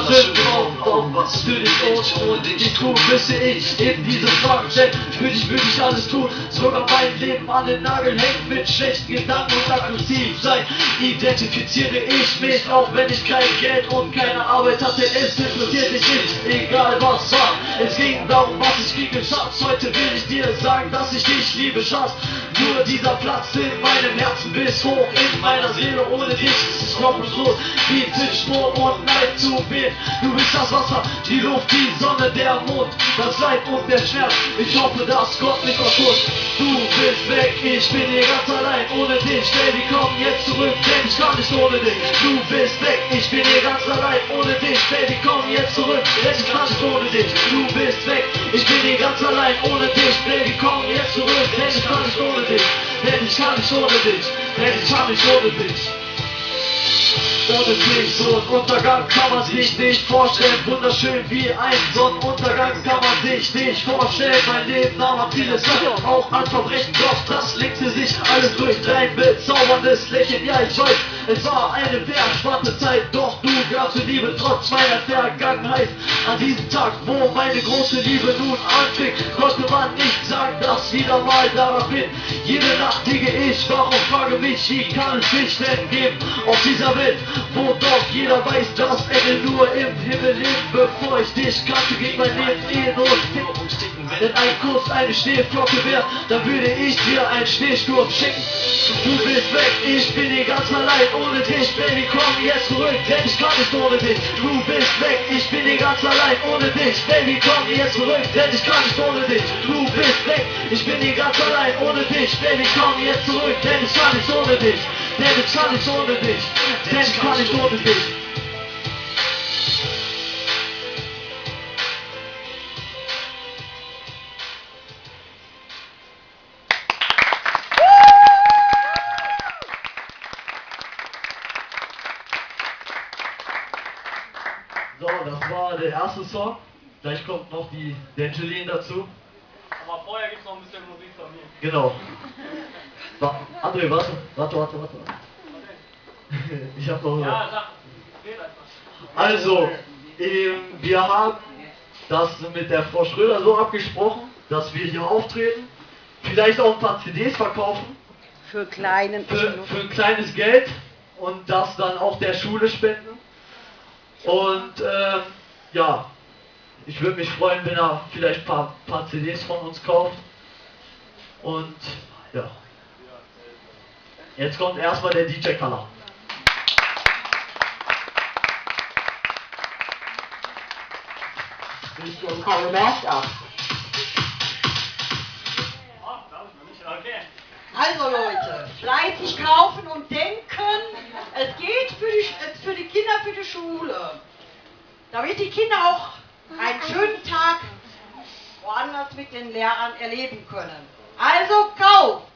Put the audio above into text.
sind drauf, was für dich und dich tun, müsse ich eben diese Fragen stellen. Für dich würde ich alles tun, sogar mein Leben an den Nagel hängt mit schlechten Gedanken und aggressiv sein. Identifiziere ich mich, auch wenn ich kein Geld und keine Arbeit hatte, es interessiert mich nicht, egal was war. Es ging darum, was ich kriege, Schatz. Heute will ich dir sagen, dass ich dich liebe, Schatz. Nur dieser Platz in meinem Herzen bis hoch in meiner Seele. Ohne dich ist es knochenlos, wie Fischmond und Neid zu wehen. Du bist das Wasser, die Luft, die Sonne, der Mond, das Leid und der Schmerz. Ich hoffe, dass Gott mich verstoßt. Du bist weg, ich bin hier ganz allein. Ohne dich, Baby, komm jetzt zurück, denn ich kann nicht ohne dich. Du bist weg, ich bin hier ganz allein. Ohne dich, Baby, komm jetzt zurück, denn ich kann nicht ohne dich. Du bist weg, ich bin hier ganz allein. Ohne dich, Baby, komm jetzt zurück, denn ich kann nicht ohne dich. Denn ich kann nicht ohne dich, denn ich kann nicht ohne dich. Ohne dich, so ein Untergang kann man sich nicht vorstellen. Wunderschön wie ein Sonnenuntergang kann man sich nicht vorstellen. Mein Leben nahm an vieles ab, auch an Verbrechen, doch das legte sich alles durch dein bezauberndes Lächeln. Ja, ich weiß, es war eine sehr spannende Zeit, doch du gabst mir Liebe trotz meiner Vergangenheit. An diesem Tag, wo meine große Liebe nun anfing, konnte man nicht sagen, dass wieder mal daran bin. Jede Nacht liege ich wach und frage mich, wie kann es dich denn geben auf dieser Welt, wo doch jeder weiß, dass Engel nur im Himmel leben. Bevor ich dich kannte, ging mein Leben eh nur ticken. Wenn ein Kuss eine Schneeflocke wäre, dann würde ich dir einen Schneesturm schicken. Du bist weg, ich bin hier ganz allein. Ohne dich, Baby, komm jetzt zurück, denn ich kann nicht ohne dich. Du bist weg, ich bin hier ganz allein. Ohne dich, Baby, komm jetzt zurück, denn ich kann nicht ohne dich. Du bist weg, ich bin hier ganz allein. Ohne dich, Baby, komm jetzt zurück, denn ich kann nicht ohne dich. Denn ich kann nicht ohne dich, denn ich kann nicht ohne dich. So, das war der erste Song. Gleich kommt noch die Dangeline dazu. Aber vorher gibt es noch ein bisschen Musik von mir. Genau. André, warte. Ich hab noch... Ja, sag, red einfach. Also, wir haben das mit der Frau Schröder so abgesprochen, dass wir hier auftreten, vielleicht auch ein paar CDs verkaufen. Für für ein kleines Geld und das dann auch der Schule spenden. Und ja, ich würde mich freuen, wenn er vielleicht ein paar CDs von uns kauft. Und ja, jetzt kommt erstmal der DJ Color. Bisschen keine Master. Okay. Also Leute, fleißig kaufen und denken, es geht für die Kinder für die Schule. Damit die Kinder auch einen schönen Tag woanders mit den Lehrern erleben können. Also kauft!